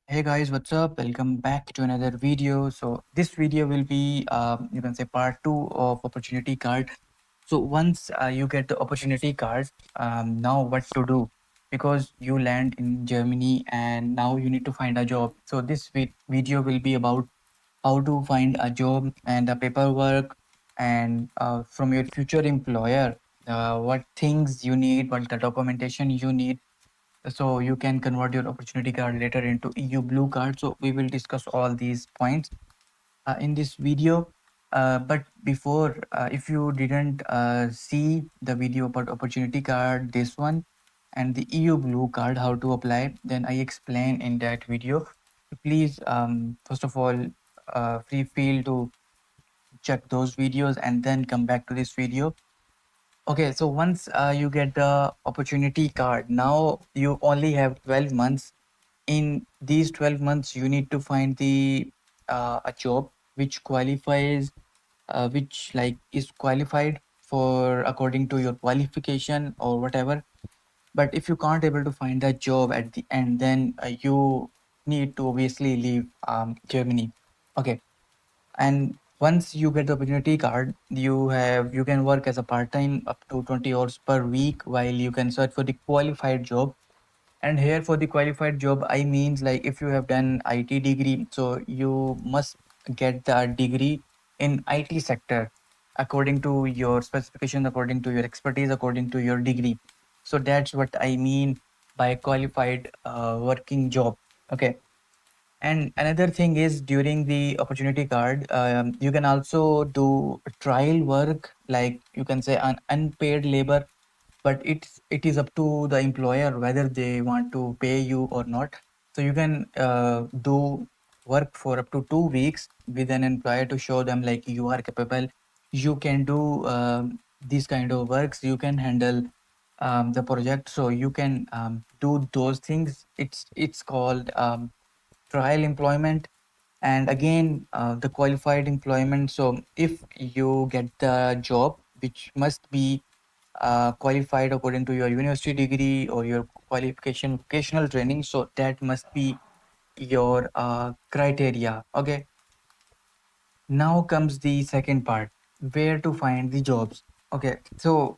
Hey guys, what's up? Welcome back to another video. So this video will be, you can say, part two of opportunity card. So once you get the opportunity card, now what to do? Because you land in Germany and now you need to find a job. So this video will be about how to find a job and the paperwork and from your future employer, what things you need, what the documentation you need so you can convert your opportunity card later into EU blue card. So we will discuss all these points in this video. But before, if you didn't see the video about opportunity card, this one and the EU blue card, how to apply, then I explain in that video. So please, first of all, free feel to check those videos and then come back to this video. Okay, so once you get the opportunity card, now you only have 12 months. In these 12 months, you need to find the a job which qualifies, which like is qualified for according to your qualification or whatever. But if you can't able to find a job at the end, then you need to obviously leave Germany. Okay, and once you get the opportunity card, you can work as a part time up to 20 hours per week while you can search for the qualified job. And here for the qualified job, I means like if you have done IT degree, so you must get the degree in IT sector according to your specification, according to your expertise, according to your degree. So that's what I mean by qualified working job. Okay. And another thing is during the opportunity card, you can also do trial work, like you can say an unpaid labor, but it is up to the employer whether they want to pay you or not. So you can do work for up to 2 weeks with an employer to show them like you are capable, you can do these kind of works, you can handle the project, so you can do those things. It's called trial employment. And again, the qualified employment. So if you get the job, which must be qualified according to your university degree or your qualification vocational training, so that must be your criteria. Okay, now comes the second part, where to find the jobs. Okay, so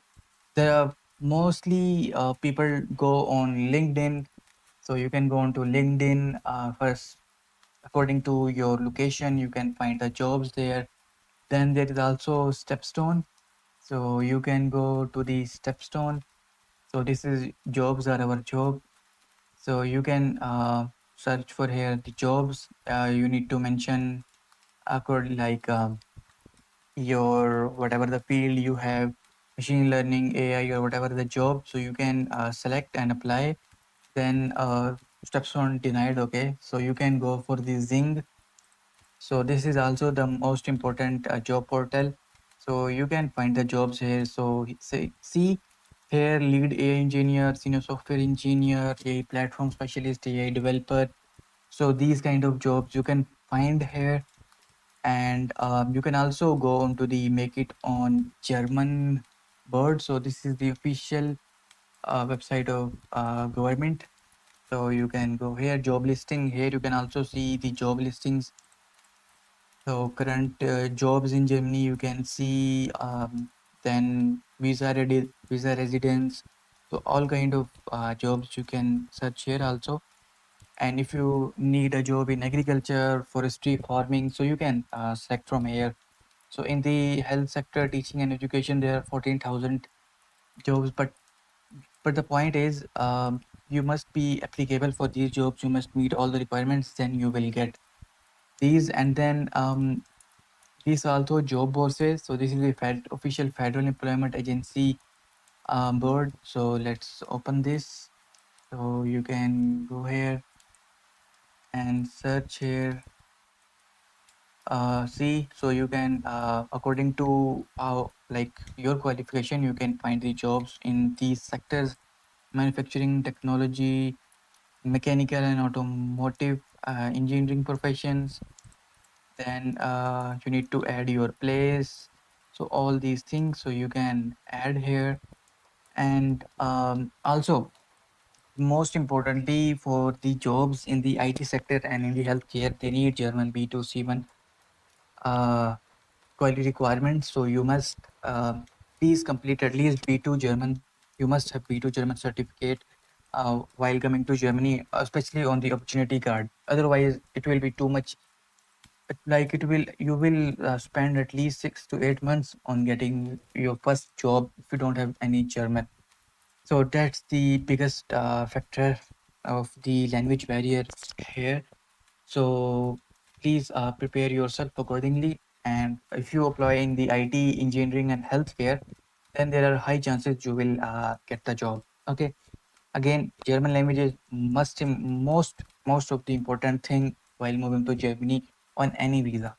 the mostly people go on LinkedIn. So you can go on to LinkedIn first. According to your location, you can find the jobs there. Then there is also Stepstone. So you can go to the Stepstone. So this is jobs are our job. So you can search for here the jobs. You need to mention according like your whatever the field you have, machine learning, AI, or whatever the job. So you can select and apply. Then Stepstone denied. Okay, so you can go for the Zing. So this is also the most important job portal. So you can find the jobs here. So say see here, lead AI engineer, senior software engineer, AI platform specialist, AI developer. So these kind of jobs you can find here. And you can also go on to the make it on German board. So this is the official website of government. So you can go here, job listing. Here you can also see the job listings. So current jobs in Germany, you can see, then visa residence. So all kind of jobs you can search here also. And if you need a job in agriculture, forestry, farming, so you can select from here. So in the health sector, teaching and education, there are 14,000 jobs. But the point is, you must be applicable for these jobs. You must meet all the requirements. Then you will get these. And then these are also job bourses. So this is the official Federal Employment Agency board. So let's open this. So you can go here and search here. See, so you can, according to how like your qualification, you can find the jobs in these sectors: manufacturing, technology, mechanical and automotive, engineering professions. Then you need to add your place. So all these things, so you can add here. And also most importantly for the jobs in the IT sector and in the healthcare, they need German B2 C1 uh, quality requirements. So you must please complete at least B2 German. You must have B2 German certificate while coming to Germany, especially on the opportunity card. Otherwise, it will be too much. Like it will, you will spend at least 6 to 8 months on getting your first job if you don't have any German. So that's the biggest factor of the language barrier here. So please prepare yourself accordingly. And if you apply in the IT, engineering, and healthcare, then there are high chances you will get the job. Okay. Again, German language is most of the important thing while moving to Germany on any visa.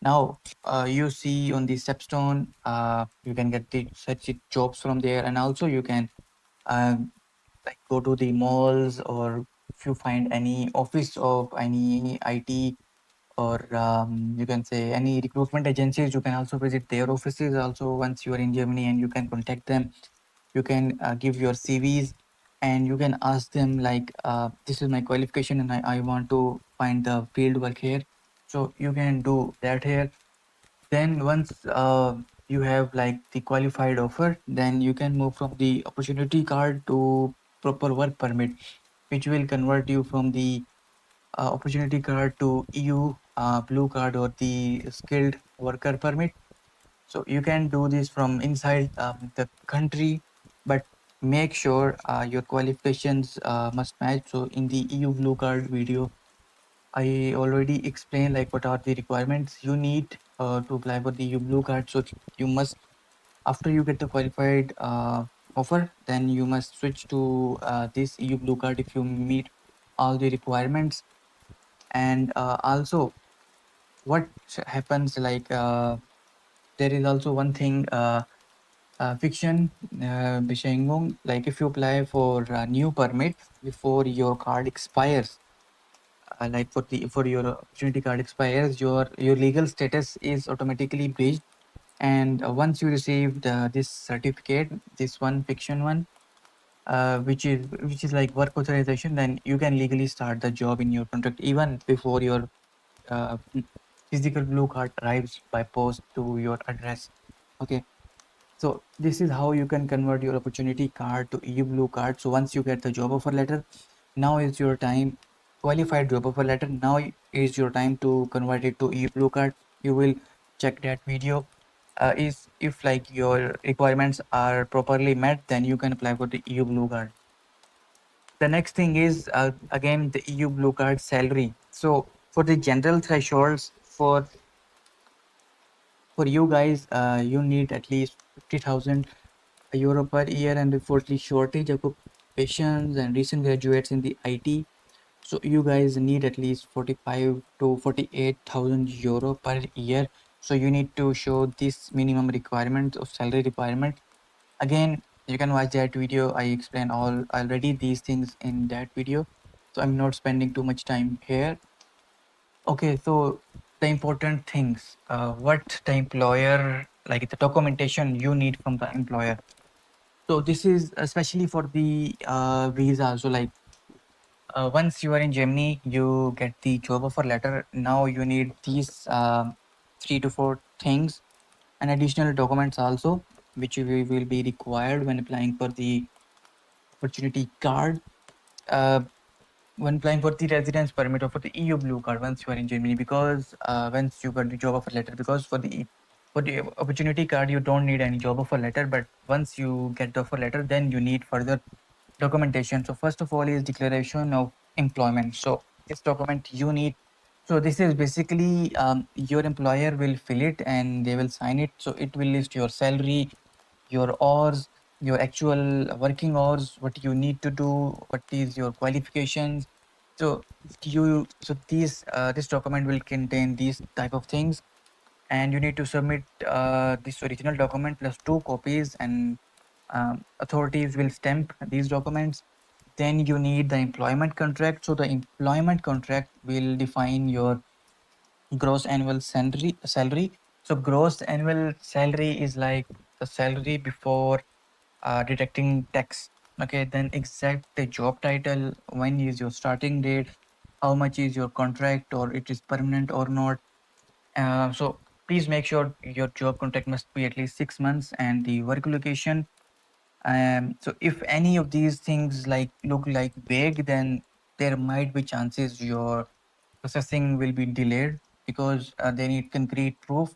Now, you see on the Stepstone, you can get the such jobs from there, and also you can um, like go to the malls, or if you find any office of any IT, or you can say any recruitment agencies, you can also visit their offices also once you are in Germany, and you can contact them. You can give your CVs, and you can ask them like, this is my qualification and I want to find the field work here. So you can do that here. Then once you have like the qualified offer, then you can move from the opportunity card to proper work permit, which will convert you from the opportunity card to EU blue card or the skilled worker permit. So you can do this from inside the country, but make sure your qualifications must match. So in the EU blue card video, I already explained like what are the requirements you need to apply for the EU blue card. So you must, after you get the qualified offer, then you must switch to this EU blue card if you meet all the requirements. And also, what happens like there is also one thing, fiction, Beschränkung, like if you apply for a new permit before your card expires, like for your opportunity card expires, your legal status is automatically breached. And once you received this certificate, this one fiction one, which is like work authorization, then you can legally start the job in your contract even before your physical blue card arrives by post to your address. Okay. So this is how you can convert your opportunity card to EU blue card. So once you get the job offer letter, now is your time, qualified job offer letter. Now is your time to convert it to EU blue card. You will check that video. Is if like your requirements are properly met, then you can apply for the EU blue card. The next thing is again the EU blue card salary. So for the general thresholds for you guys, you need at least 50,000 euro per year, and for the shortage occupations and recent graduates in the IT, so you guys need at least 45 to 48,000 euro per year. So you need to show this minimum requirement of salary requirement. Again, you can watch that video. I explain all already these things in that video, so I'm not spending too much time here. Okay, so the important things, what the employer, like the documentation you need from the employer. So this is especially for the visa. So like once you are in Germany, you get the job offer letter. Now you need these 3 to 4 things and additional documents also, which we will be required when applying for the opportunity card. Uh, when applying for the residence permit or for the EU blue card once you are in Germany, because once you got the job offer letter, because for the opportunity card you don't need any job offer letter, but once you get the offer letter, then you need further documentation. So first of all is declaration of employment. So this document you need. So this is basically your employer will fill it and they will sign it. So it will list your salary, your hours, your actual working hours, what you need to do, what is your qualifications. So this document will contain these type of things, and you need to submit this original document plus 2 copies, and authorities will stamp these documents. Then you need the employment contract. So the employment contract will define your gross annual salary. So gross annual salary is like the salary before deducting tax. Okay, then exact the job title, when is your starting date, how much is your contract, or it is permanent or not. So please make sure your job contract must be at least 6 months, and the work location. So if any of these things like look like vague, then there might be chances your processing will be delayed because they need concrete proof.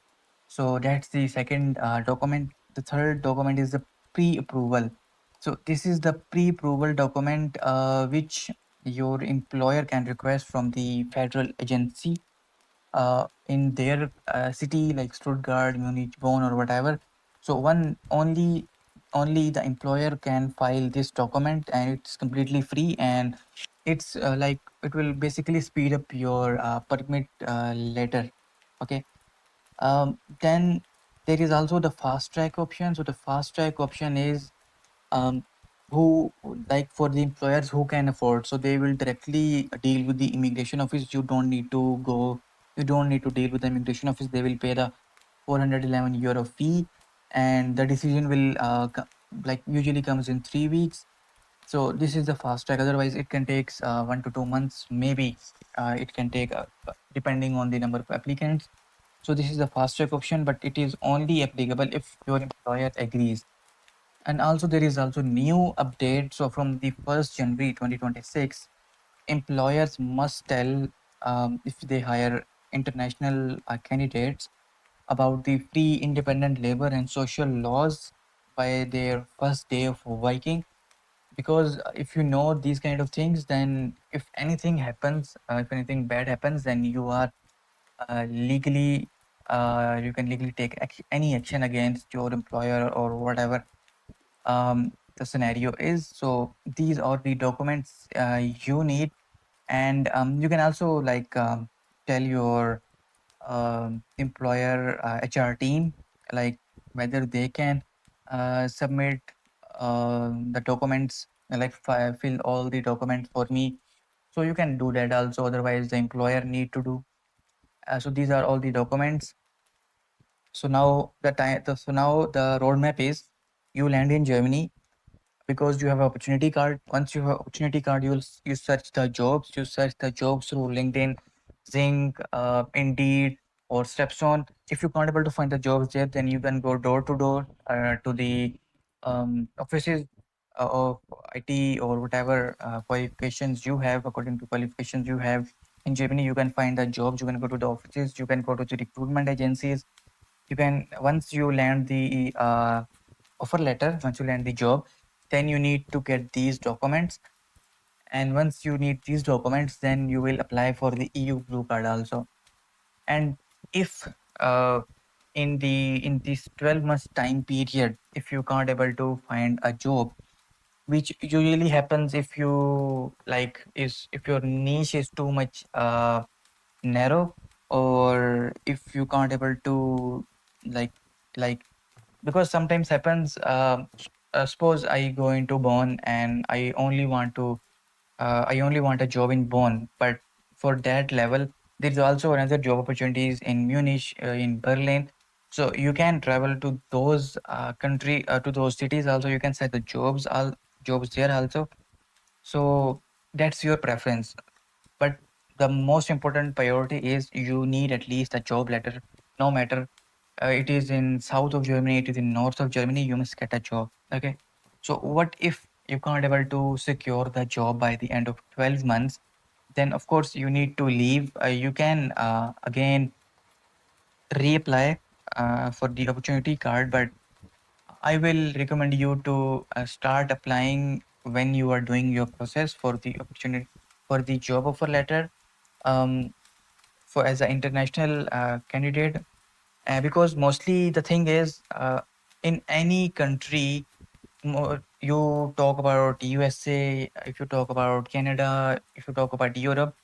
So that's the second document. The third document is the pre-approval. So this is the pre-approval document which your employer can request from the federal agency in their city like Stuttgart, Munich, Bonn, or whatever. So only the employer can file this document, and it's completely free, and it's like it will basically speed up your permit later. Okay. Then there is also the fast track option. So the fast track option is um, who like for the employers who can afford, so they will directly deal with the immigration office. You don't need to go, you don't need to deal with the immigration office. They will pay the 411 euro fee, and the decision will like usually comes in 3 weeks. So this is the fast track. Otherwise it can take 1 to 2 months, maybe it can take depending on the number of applicants. So this is the fast track option, but it is only applicable if your employer agrees. And also there is also new update. So from the 1st January 2026, employers must tell if they hire international candidates about the free independent labor and social laws by their first day of working. Because if you know these kind of things, then if anything happens, if anything bad happens, then you are legally you can legally take any action against your employer or whatever the scenario is. So these are the documents you need, and you can also like tell your employer HR team like whether they can submit the documents, like fill all the documents for me. So you can do that also. Otherwise, the employer need to do. So these are all the documents. So now the time. So now the roadmap is you land in Germany because you have an opportunity card. Once you have opportunity card, you search the jobs. You search the jobs through LinkedIn, Zinc, Indeed, or Stepstone. If you can't able to find the jobs there, then you can go door to door to the offices of IT or whatever qualifications you have. According to qualifications you have in Germany, you can find the jobs. You can go to the offices. You can go to the recruitment agencies. You can once you land the offer letter, once you land the job, then you need to get these documents. And once you need these documents, then you will apply for the EU blue card also. And if in this 12 months time period, if you can't able to find a job, which usually happens if you like is if your niche is too much narrow, or if you can't able to like like because sometimes happens suppose I go into Bonn and I only want a job in Bonn, but for that level there's also another job opportunities in Munich, in Berlin. So you can travel to those country to those cities also. You can set the jobs there also. So that's your preference. But the most important priority is you need at least a job letter. No matter it is in south of Germany, it is in north of Germany, you must get a job. Okay. So what if you can't able to secure the job by the end of 12 months? Then of course you need to leave. You can again reapply for the opportunity card, but I will recommend you to start applying when you are doing your process for the opportunity for the job offer letter. Um, for as an international candidate, because mostly the thing is in any country, you talk about USA, if you talk about Canada, if you talk about Europe,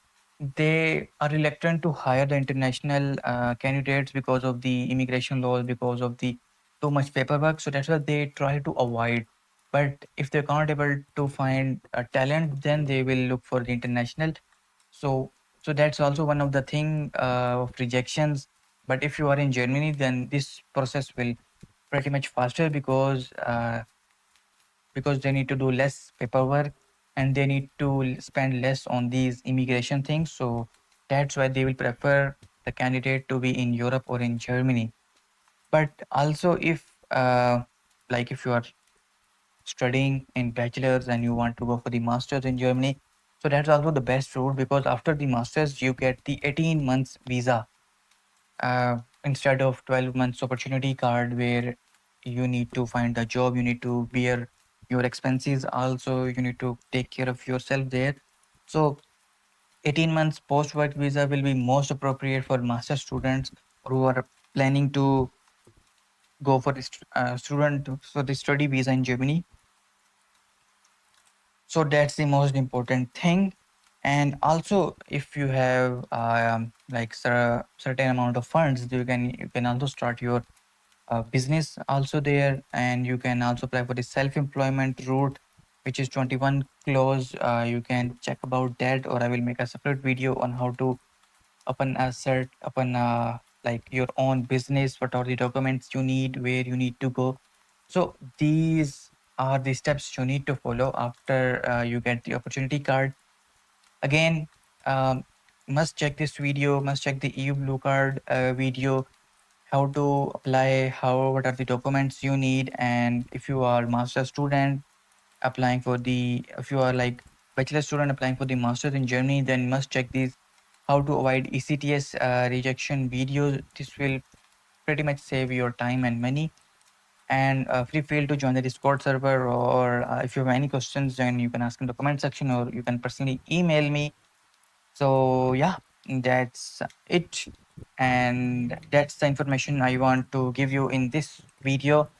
they are reluctant to hire the international candidates because of the immigration laws, because of the too much paperwork. So that's why they try to avoid. But if they can't able to find a talent, then they will look for the international. So so that's also one of the thing of rejections. But if you are in Germany, then this process will pretty much faster because because they need to do less paperwork and they need to spend less on these immigration things. So that's why they will prefer the candidate to be in Europe or in Germany. But also, if you are studying in bachelor's and you want to go for the master's in Germany, so that's also the best route, because after the master's you get the 18 months visa, instead of 12 months opportunity card where you need to find a job, you need to bear your expenses, also you need to take care of yourself there. So 18 months post work visa will be most appropriate for master students who are planning to go for the student for the study visa in Germany. So that's the most important thing. And also, if you have certain amount of funds, you can also start your business also there, and you can also apply for the self-employment route, which is 21 clause. You can check about that, or I will make a separate video on how to open like your own business, what are the documents you need, where you need to go. So these are the steps you need to follow after you get the opportunity card. Again, um, must check this video, must check the EU blue card video, how to apply, what are the documents you need. And if you are master student applying for the if you are like bachelor student applying for the masters in Germany, then must check these how to avoid ECTS rejection videos. This will pretty much save your time and money. And feel to join the Discord server, or if you have any questions, then you can ask in the comment section, or you can personally email me. So yeah, that's it. And that's the information I want to give you in this video.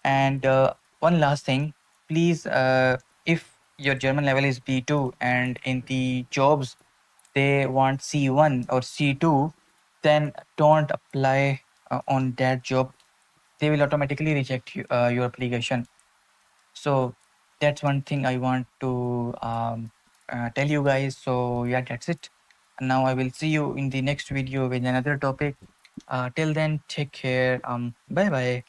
And one last thing, please, if your German level is B2 and in the jobs they want C1 or C2, then don't apply on that job. They will automatically reject your application. So that's one thing I want to tell you guys. So yeah, that's it. And now I will see you in the next video with another topic. Till then, take care. Bye bye.